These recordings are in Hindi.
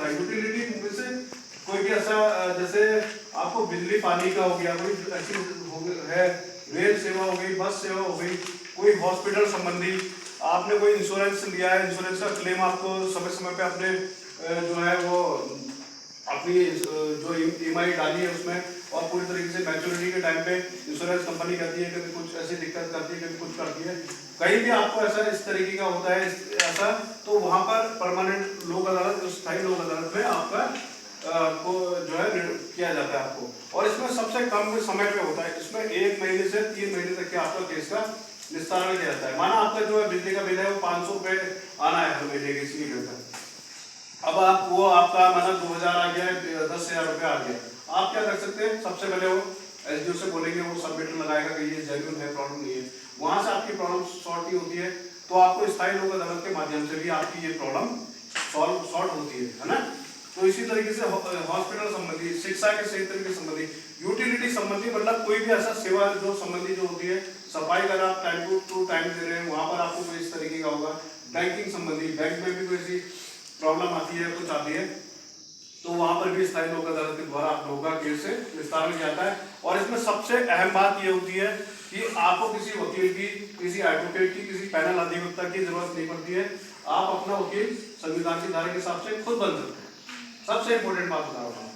है। यूटिलिटी में से कोई भी ऐसा जैसे आपको बिजली पानी का हो गया, कोई ऐसी है, रेल सेवा हो गई, बस सेवा हो गई, कोई हॉस्पिटल संबंधी, आपने कोई इंश्योरेंस लिया है, इंश्योरेंस का क्लेम आपको समय समय पे अपने जो है वो अपनी जो ईएमआई डाली है उसमें, और पूरी तरीके से मैच्योरिटी के टाइम पे इंश्योरेंस कंपनी कहती है कभी कुछ ऐसी दिक्कत करती है, कभी कुछ करती है, कहीं भी आपको ऐसा इस तरीके का होता है ऐसा, तो वहां पर परमानेंट लोक अदालत, स्थायी लोक अदालत में आपका को जो है किया जाता है आपको। और इसमें सबसे कम समय पे होता है, इसमें 1 महीने से 3 महीने तक के आपका केस का निस्तारण किया जाता है। माना आपका जो है बिजली का बिल है वो 500 रुपए आना है हर महीने के इसी बिल का, अब आप वो आपका मतलब 2000 आ गया, 10,000 रुपये आ गया, आप क्या कर सकते हैं, सबसे पहले वो एसडीओ से बोलेंगे, वो सबमिटर लगाएगा कि ये जेन्युइन है, प्रॉब्लम नहीं है, वहां से आपकी प्रॉब्लम सॉर्ट नहीं होती है तो आपको स्थायी लोक अदालत के माध्यम से भी आपकी ये प्रॉब्लम सॉर्ट होती है ना। तो इसी तरीके से हॉस्पिटल संबंधी, शिक्षा के क्षेत्र के संबंधी, यूटिलिटी संबंधी, मतलब कोई भी ऐसा सेवा जो संबंधी जो होती है, सफाई अगर आप टाइम टू टाइम दे रहे हैं वहां पर आपको कोई इस तरीके का होगा, बैंकिंग संबंधी, बैंक में भी कोई ऐसी प्रॉब्लम आती है, कुछ आती है, तो वहां पर भी स्थायी लोक अदालत के द्वारा आप लोगों का केस से निस्तारण किया जाता है। और इसमें सबसे अहम बात यह होती है कि आपको किसी वकील की, किसी एडवोकेट की, किसी पैनल अधिवक्ता की जरूरत नहीं पड़ती है, आप अपना वकील संविधान की धारा के हिसाब से खुद बन सकते हैं। सबसे इम्पोर्टेंट बात बता रहा हूँ,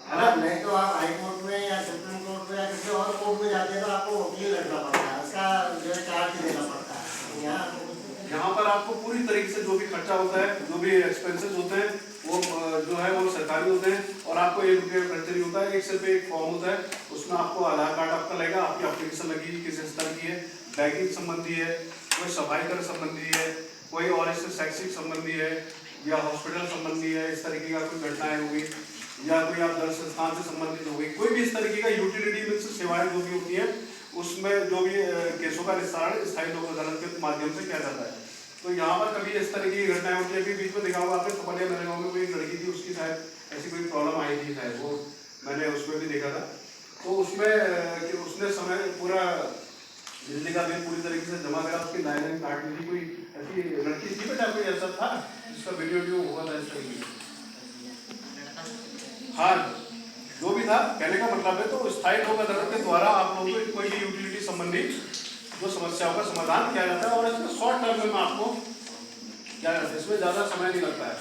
है ना। नहीं तो आप हाई कोर्ट में या सुप्रीम कोर्ट में या किसी और कोर्ट में जाते हैं तो आपको वकील रखना पड़ता है, उसका जो है चार्ज देना पड़ता है। यहाँ पर आपको पूरी तरीके से जो भी खर्चा होता है, जो भी एक्सपेंसेस होते हैं, वो जो है वो सरकारी होते हैं, और आपको 1 रुपये का खर्च नहीं होता है। एक सिर्फ एक फॉर्म होता है, उसमें आपको आधार कार्ड आपका लगेगा, आपकी एप्लीकेशन लगी किस स्तर की है, बैंकिंग संबंधी है, कोई सफाई कर संबंधी है, कोई और इससे शैक्षिक संबंधी है, या हॉस्पिटल संबंधी है, इस तरीके का कोई घटनाएं होगी, या कोई आप दर्शन संस्थान से संबंधित होगी, कोई भी इस तरीके का यूटिलिटी में सेवाएं जो भी होती है, उसमें जो भी केसों का निस्तारण स्थायी लोक अदालत के माध्यम से किया जाता है। तो यहाँ पर कभी इस तरीके की घटनाएं होती है, अभी बीच में देखा होगा आपने खपड़िया मेरे गाँव में कोई लड़की थी, उसकी शायद ऐसी कोई प्रॉब्लम आई थी शायद, वो मैंने उसमें भी देखा था, तो उसमें कि उसने समय पूरा बिजली का बिल पूरी तरीके से जमा करा, उसकी लाइन काट ली थी, कोई ऐसी लड़की थी बेटा, कोई ऐसा था जिसका वीडियो हुआ था इस तरीके। हाँ, जो भी था, कहने का मतलब है तो स्थायी लोक अदालत के द्वारा आप लोगों को कोई भी यूटिलिटी संबंधी जो समस्याओं का समाधान किया जाता है, और इसमें शॉर्ट टर्म में आपको क्या जाता है, इसमें ज्यादा समय नहीं लगता है।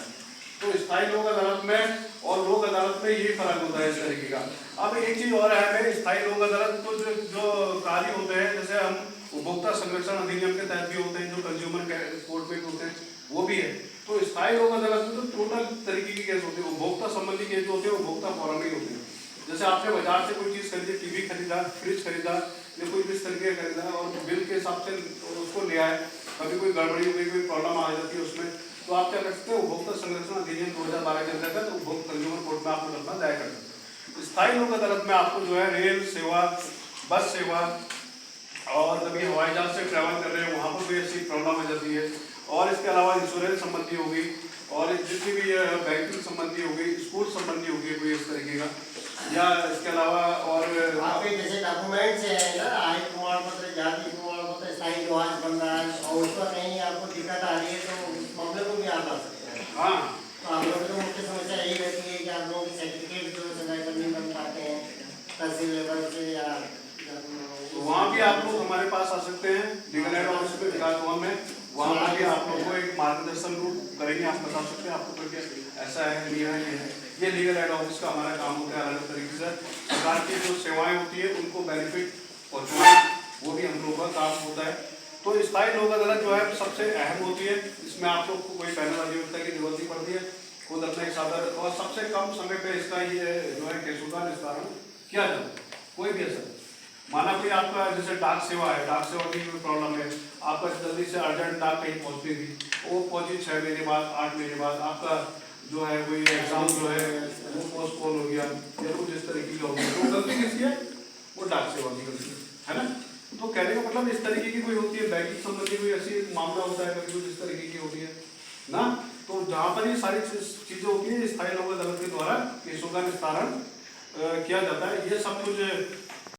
तो स्थायी लोक अदालत में और लोक अदालत में ये फर्क होता है इस तरीके का। अब एक चीज और है, स्थायी लोक अदालत को जो कार्य होते हैं, जैसे हम उपभोक्ता संरक्षण अधिनियम के तहत भी होते हैं, जो कंज्यूमर कोर्ट में होते हैं वो भी है। तो स्थायी लोक अदालत में तो टोटल तरीके के केस होते हैं, उपभोक्ता संबंधी केस होते हैं, उपभोक्ता फोरम ही होते हैं। जैसे आपने बाजार से कोई चीज खरीदी, टीवी खरीदा, फ्रिज खरीदा, या कोई भी इस तरीके का खरीदा, और बिल के हिसाब से उसको ले आए, कभी कोई गड़बड़ी हो गई, कोई प्रॉब्लम आ जाती है उसमें, तो आप क्या कर सकते हैं, उपभोक्ता संरक्षण अधिनियम 2012 के अंतर्गत उपभोक्ता कंज्यूमर कोर्ट में आप मुकदमा दायर कर सकते हैं। स्थायी लोक अदालत में आपको जो है रेल सेवा, बस सेवा, और कभी हवाई जहाज से ट्रैवल कर रहे हैं वहाँ पर भी ऐसी प्रॉब्लम आ जाती है, और इसके अलावा इंश्योरेंस संबंधी होगी, और जितनी भी बैंकिंग संबंधी होगी, स्कूल संबंधी होगी कोई इस तरीके का, या इसके अलावा और आपके जैसे डॉक्यूमेंट्स है ना, आय प्रमाण पत्र, जाति प्रमाण पत्र, स्थायी निवास बन रहा है, और उसका कहीं आपको दिक्कत आ रही है तो उस मामले को भी आप आ सकते हैं। हाँ, तो आप लोगों की मुख्य समस्या यही रहती है कि आप लोगों के सर्टिफिकेट जो समय पर नहीं बन पाते हैं तहसील लेवल से, या तो वहाँ भी आप लोग हमारे पास आ सकते हैं, लीगल एड ऑफिस पे विकास भवन में, वहाँ पर भी आप लोगों को एक मार्गदर्शन रूप करेंगे, आप बता सकते हैं आपको करके ऐसा है, ये है, ये लीगल एड ऑफिस का हमारा काम होता है। अलग तरीके से सरकार की जो सेवाएं होती है उनको बेनिफिट पहुँचाना, वो भी हम लोगों का काम होता है। तो स्थायी लोक अदालत जो है सबसे अहम होती है, इसमें आप लोग को कोई पैनल अधिवक्ता की जरूरत नहीं पड़ती है, खुद अपने एक साधन, और सबसे कम समय पे इसका ये जो है केसों का निस्तारण किया जाता है। कोई भी ऐसा माना कोई आपका जैसे डाक सेवा है, डाक सेवा की कोई प्रॉब्लम है, आपका जल्दी से अर्जेंट डाक कहीं पहुँचती थी, वो पहुँची 6 महीने बाद, 8 महीने बाद, आपका जो है कोई एग्जाम जो है वो पोस्टपोन हो गया, या कुछ इस तरीके का हो गया, तो गलती किसकी है, वो डाक सेवा की गलती है ना। तो कहने का मतलब इस तरीके की कोई होती है, बैंकिंग संबंधी कोई ऐसी मामला होता है, कभी कुछ इस तरीके की होती है ना। तो जहाँ पर ये सारी चीजें होती है, स्थायी लोक अदालत के द्वारा केसों का निस्तारण किया जाता है। ये सब कुछ